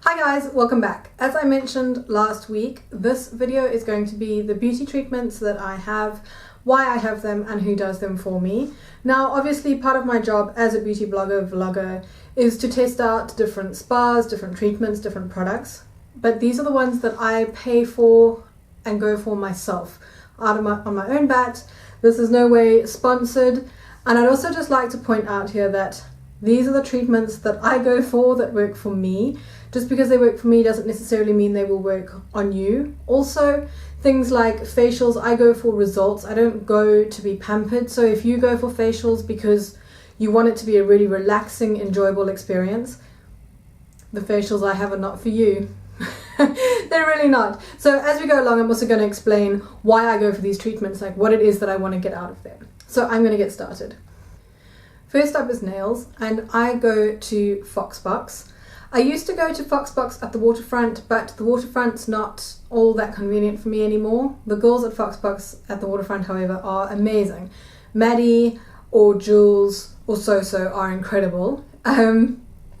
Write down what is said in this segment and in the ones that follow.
Hi guys, welcome back. As I mentioned last week, this video is going to be the beauty treatments that I have, why I have them and who does them for me. Now obviously part of my job as a beauty blogger, vlogger is to test out different spas, different treatments, different products. But these are the ones that I pay for and go for myself on my own bat. This is no way sponsored. And I'd also just like to point out here that these are the treatments that I go for that work for me. Just because they work for me doesn't necessarily mean they will work on you. Also, things like facials, I go for results. I don't go to be pampered. So if you go for facials because you want it to be a really relaxing, enjoyable experience, the facials I have are not for you. They're really not. So as we go along, I'm also going to explain why I go for these treatments, like what it is that I want to get out of them. So I'm going to get started. First up is nails, and I go to Foxbox. I used to go to Foxbox at the waterfront, but the waterfront's not all that convenient for me anymore. The girls at Foxbox at the waterfront, however, are amazing. Maddie or Jules or So are incredible.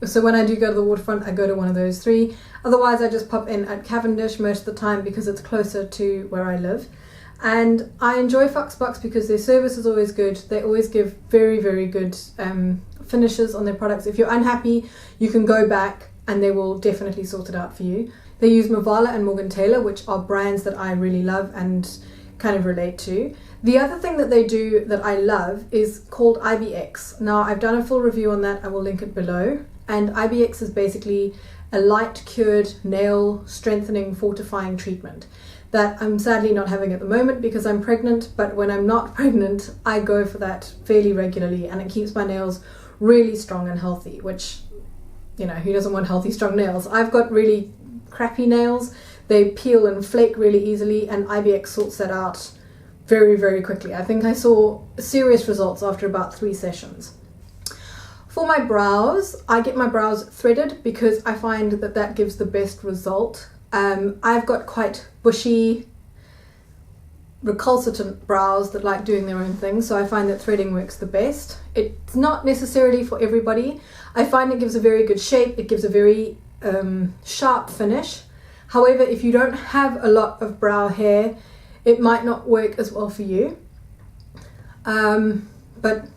So when I do go to the waterfront, I go to one of those three. Otherwise, I just pop in at Cavendish most of the time because it's closer to where I live. And I enjoy Foxbox because their service is always good. They always give very, very good finishes on their products. If you're unhappy, you can go back and they will definitely sort it out for you. They use Mavala and Morgan Taylor, which are brands that I really love and kind of relate to. The other thing that they do that I love is called IBX. Now, I've done a full review on that. I will link it below. And IBX is basically a light cured nail strengthening fortifying treatment that I'm sadly not having at the moment because I'm pregnant, but when I'm not pregnant, I go for that fairly regularly and it keeps my nails really strong and healthy, which, you know, who doesn't want healthy, strong nails? I've got really crappy nails. They peel and flake really easily, and IBX sorts that out very, very quickly. I think I saw serious results after about 3 sessions. For my brows, I get my brows threaded because I find that that gives the best result. I've got quite bushy, recalcitrant brows that like doing their own thing, so I find that threading works the best. It's not necessarily for everybody. I find it gives a very good shape, it gives a very sharp finish. However, if you don't have a lot of brow hair, it might not work as well for you. But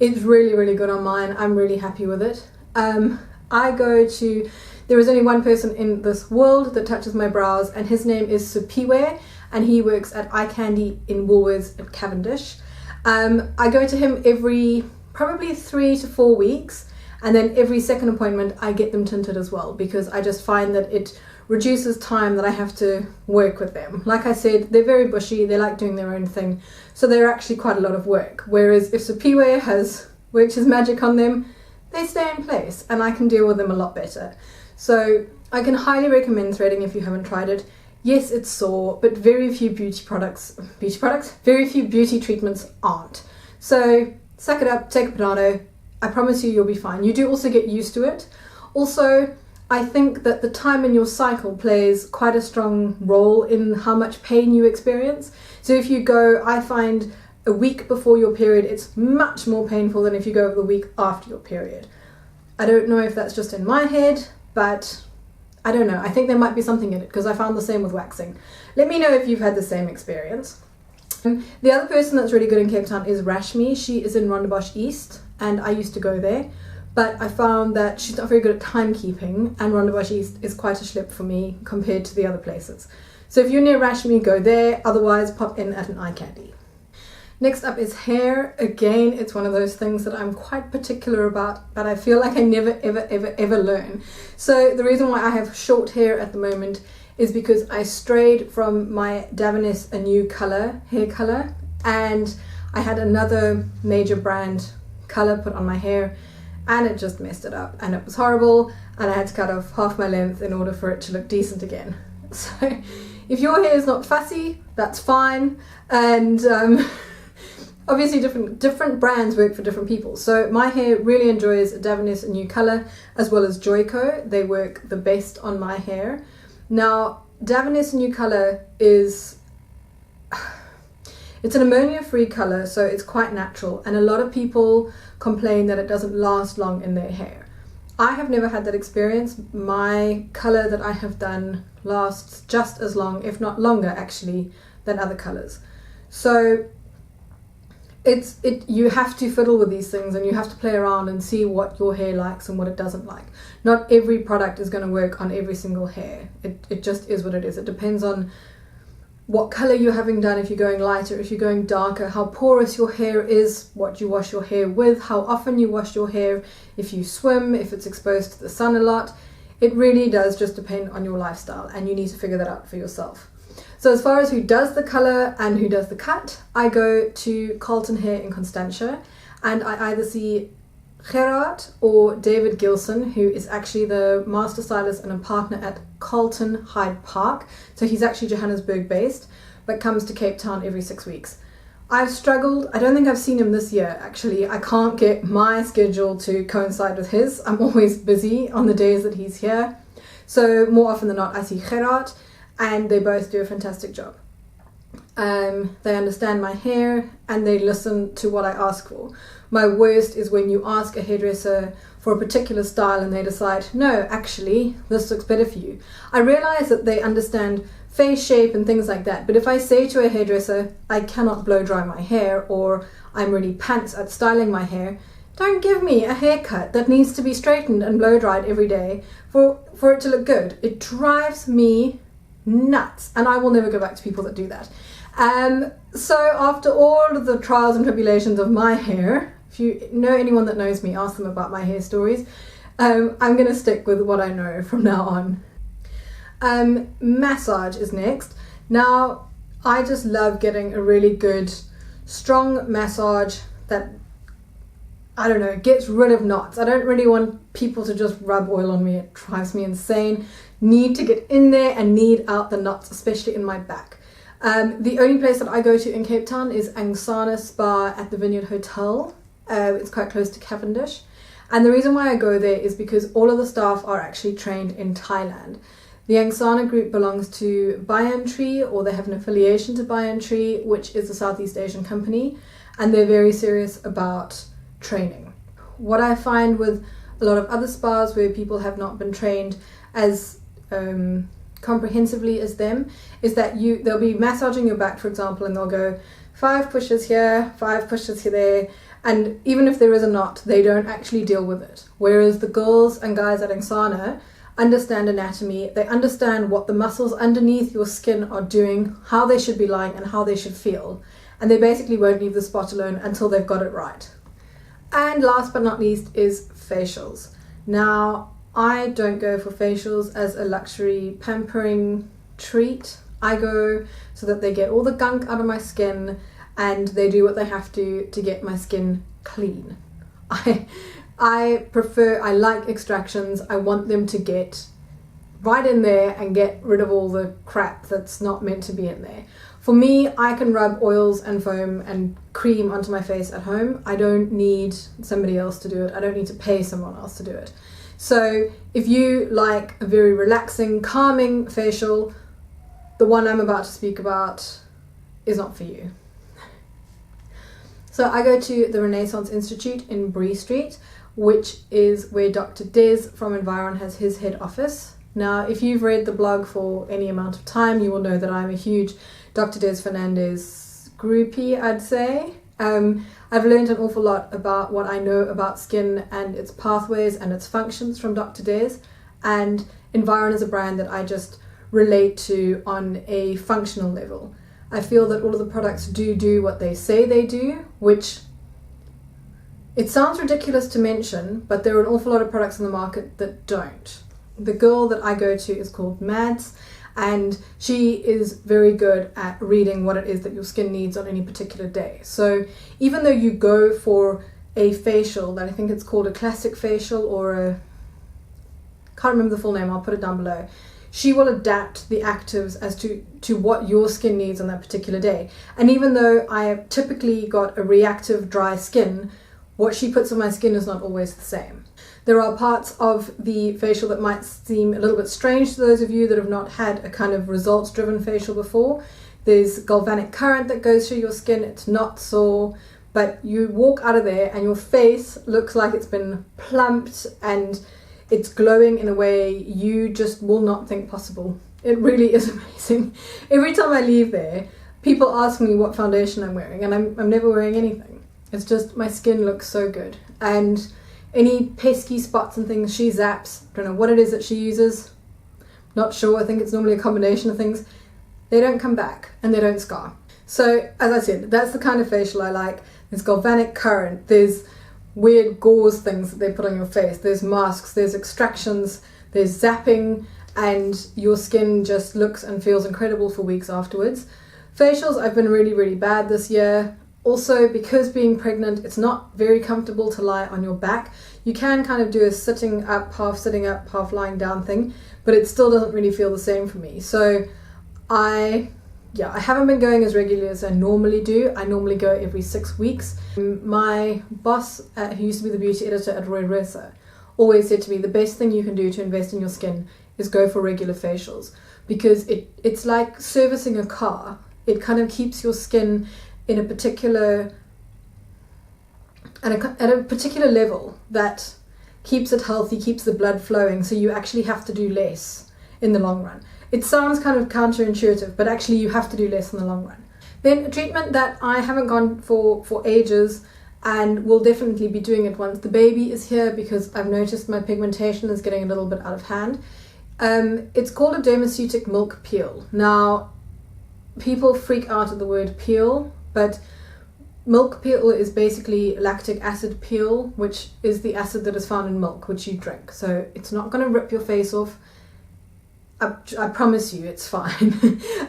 it's really, really good on mine. I'm really happy with it. There is only one person in this world that touches my brows, and his name is Simphiwe, and he works at EyeCandy in Woolworths at Cavendish. I go to him every probably 3 to 4 weeks, and then every second appointment I get them tinted as well because I just find that it reduces time that I have to work with them. Like I said, they're very bushy, they like doing their own thing, so they're actually quite a lot of work. Whereas if Simphiwe has worked his magic on them, they stay in place and I can deal with them a lot better. So I can highly recommend threading if you haven't tried it. Yes, it's sore, but very few very few beauty treatments aren't. So suck it up, take a potato. I promise you'll be fine. You do also get used to it. Also, I think that the time in your cycle plays quite a strong role in how much pain you experience. So if you go, I find a week before your period, it's much more painful than if you go the week after your period. I don't know if that's just in my head, but I don't know. I think there might be something in it because I found the same with waxing. Let me know if you've had the same experience. The other person that's really good in Cape Town is Rashmi. She is in Rondebosch East and I used to go there, but I found that she's not very good at timekeeping and Rondebosch East is quite a schlep for me compared to the other places. So if you're near Rashmi, go there. Otherwise, pop in at an EyeCandy. Next up is hair. Again, it's one of those things that I'm quite particular about, but I feel like I never, ever learn. So the reason why I have short hair at the moment is because I strayed from my Davines a new color, hair color, and I had another major brand color put on my hair and it just messed it up and it was horrible and I had to cut off half my length in order for it to look decent again. So if your hair is not fussy, that's fine. And obviously different brands work for different people. So my hair really enjoys Davines a new color as well as Joico. They work the best on my hair. Now Davines a new color is it's an ammonia-free color, so it's quite natural, and a lot of people complain that it doesn't last long in their hair. I have never had that experience. My colour that I have done lasts just as long, if not longer actually, than other colours. So you have to fiddle with these things, and you have to play around and see what your hair likes and what it doesn't like. Not every product is going to work on every single hair. It just is what it is. It depends on what colour you're having done, if you're going lighter, if you're going darker, how porous your hair is, what you wash your hair with, how often you wash your hair, if you swim, if it's exposed to the sun a lot. It really does just depend on your lifestyle, and you need to figure that out for yourself. So as far as who does the colour and who does the cut, I go to Carlton Hair in Constantia, and I either see Gerhardt or David Gilson, who is actually the master stylist and a partner at Carlton Hyde Park. So he's actually Johannesburg based, but comes to Cape Town every 6 weeks. I've struggled. I don't think I've seen him this year, actually. I can't get my schedule to coincide with his. I'm always busy on the days that he's here. So more often than not, I see Gerhardt, and they both do a fantastic job. They understand my hair and they listen to what I ask for. My worst is when you ask a hairdresser for a particular style and they decide, no, actually, this looks better for you. I realize that they understand face shape and things like that, but if I say to a hairdresser, I cannot blow dry my hair, or I'm really pants at styling my hair, don't give me a haircut that needs to be straightened and blow dried every day for it to look good. It drives me nuts, and I will never go back to people that do that. So after all of the trials and tribulations of my hair, if you know anyone that knows me, ask them about my hair stories. I'm going to stick with what I know from now on. Massage is next. Now, I just love getting a really good, strong massage that, I don't know, gets rid of knots. I don't really want people to just rub oil on me. It drives me insane. Need to get in there and knead out the knots, especially in my back. The only place that I go to in Cape Town is Angasna Spa at the Vineyard Hotel. It's quite close to Cavendish. And the reason why I go there is because all of the staff are actually trained in Thailand. The Angasna group belongs to Boi-ing, or they have an affiliation to Boi-ing, which is a Southeast Asian company, and they're very serious about training. What I find with a lot of other spas where people have not been trained as comprehensively as them is that they'll be massaging your back, for example, and they'll go 5 pushes here, 5 pushes here, there, and even if there is a knot, they don't actually deal with it. Whereas the girls and guys at Angasna understand anatomy, they understand what the muscles underneath your skin are doing, how they should be lying, and how they should feel, and they basically won't leave the spot alone until they've got it right. And last but not least is facials. Now, I don't go for facials as a luxury pampering treat. I go so that they get all the gunk out of my skin and they do what they have to get my skin clean. I like extractions. I want them to get right in there and get rid of all the crap that's not meant to be in there. For me, I can rub oils and foam and cream onto my face at home. I don't need somebody else to do it. I don't need to pay someone else to do it. So if you like a very relaxing, calming facial, the one I'm about to speak about is not for you. So I go to the Renaissance Institute in Bree Street, which is where Dr. Des from Environ has his head office. Now, if you've read the blog for any amount of time, you will know that I'm a huge Dr. Des Fernandez groupie, I'd say. I've learned an awful lot about what I know about skin and its pathways and its functions from Dr. Des, and Environ is a brand that I just relate to on a functional level. I feel that all of the products do what they say they do, which it sounds ridiculous to mention, but there are an awful lot of products on the market that don't. The girl that I go to is called Mads, and she is very good at reading what it is that your skin needs on any particular day. So even though you go for a facial that I think it's called a classic facial or can't remember the full name, I'll put it down below, she will adapt the actives as to what your skin needs on that particular day. And even though I have typically got a reactive dry skin, what she puts on my skin is not always the same. There are parts of the facial that might seem a little bit strange to those of you that have not had a kind of results-driven facial before. There's galvanic current that goes through your skin. It's not sore, but you walk out of there and your face looks like it's been plumped and It's glowing in a way you just will not think possible. It really is amazing. Every time I leave there, people ask me what foundation I'm wearing, and I'm never wearing anything. It's just my skin looks so good. And any pesky spots and things she zaps, don't know what it is that she uses, not sure, I think it's normally a combination of things, they don't come back and they don't scar. So as I said, that's the kind of facial I like. There's galvanic current, there's weird gauze things that they put on your face, there's masks, there's extractions, there's zapping, and your skin just looks and feels incredible for weeks afterwards. Facials, I've been really, really bad this year. Also, because being pregnant, it's not very comfortable to lie on your back. You can kind of do a sitting up, half lying down thing, but it still doesn't really feel the same for me. So I haven't been going as regularly as I normally do. I normally go every 6 weeks. My boss, who used to be the beauty editor at Roy Ressa, always said to me, the best thing you can do to invest in your skin is go for regular facials, because it's like servicing a car. It kind of keeps your skin in a particular, at a particular level that keeps it healthy, keeps the blood flowing, so you actually have to do less in the long run. It sounds kind of counterintuitive, but actually you have to do less in the long run. Then a treatment that I haven't gone for ages, and will definitely be doing it once the baby is here, because I've noticed my pigmentation is getting a little bit out of hand. It's called a Dermaceautic milk peel. Now, people freak out at the word peel, but milk peel is basically lactic acid peel, which is the acid that is found in milk, which you drink. So it's not going to rip your face off. I promise you it's fine.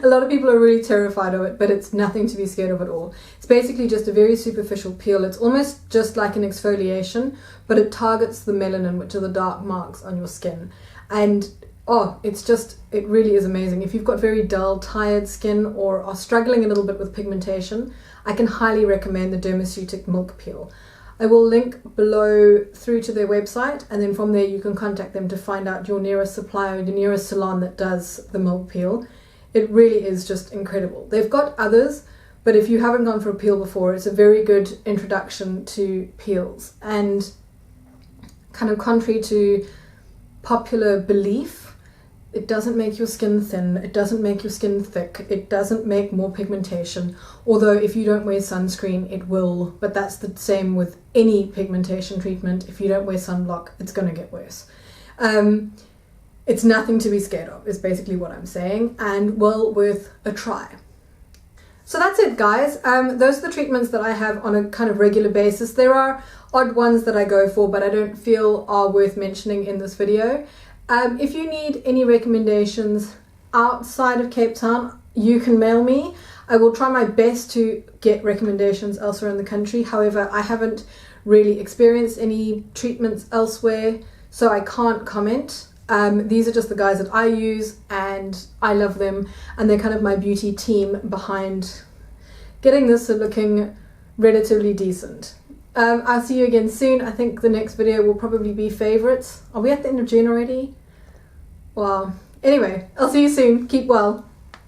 A lot of people are really terrified of it, but it's nothing to be scared of at all. It's basically just a very superficial peel. It's almost just like an exfoliation, but it targets the melanin, which are the dark marks on your skin. And it really is amazing. If you've got very dull, tired skin or are struggling a little bit with pigmentation, I can highly recommend the Dermaceautic milk peel. I will link below through to their website, and then from there you can contact them to find out your nearest supplier, your nearest salon that does the milk peel. It really is just incredible. They've got others, but if you haven't gone for a peel before, it's a very good introduction to peels. And kind of contrary to popular belief, it doesn't make your skin thin, it doesn't make your skin thick, it doesn't make more pigmentation, although if you don't wear sunscreen it will, but that's the same with any pigmentation treatment. If you don't wear sunblock, it's going to get worse. It's nothing to be scared of, is basically what I'm saying, and well worth a try. So that's it, guys. Those are the treatments that I have on a kind of regular basis. There are odd ones that I go for, but I don't feel are worth mentioning in this video. If you need any recommendations outside of Cape Town, you can mail me. I will try my best to get recommendations elsewhere in the country. However, I haven't really experienced any treatments elsewhere, so I can't comment. These are just the guys that I use, and I love them, and they're kind of my beauty team behind getting this looking relatively decent. I'll see you again soon. I think the next video will probably be favourites. Are we at the end of June already? Wow. Anyway, I'll see you soon. Keep well.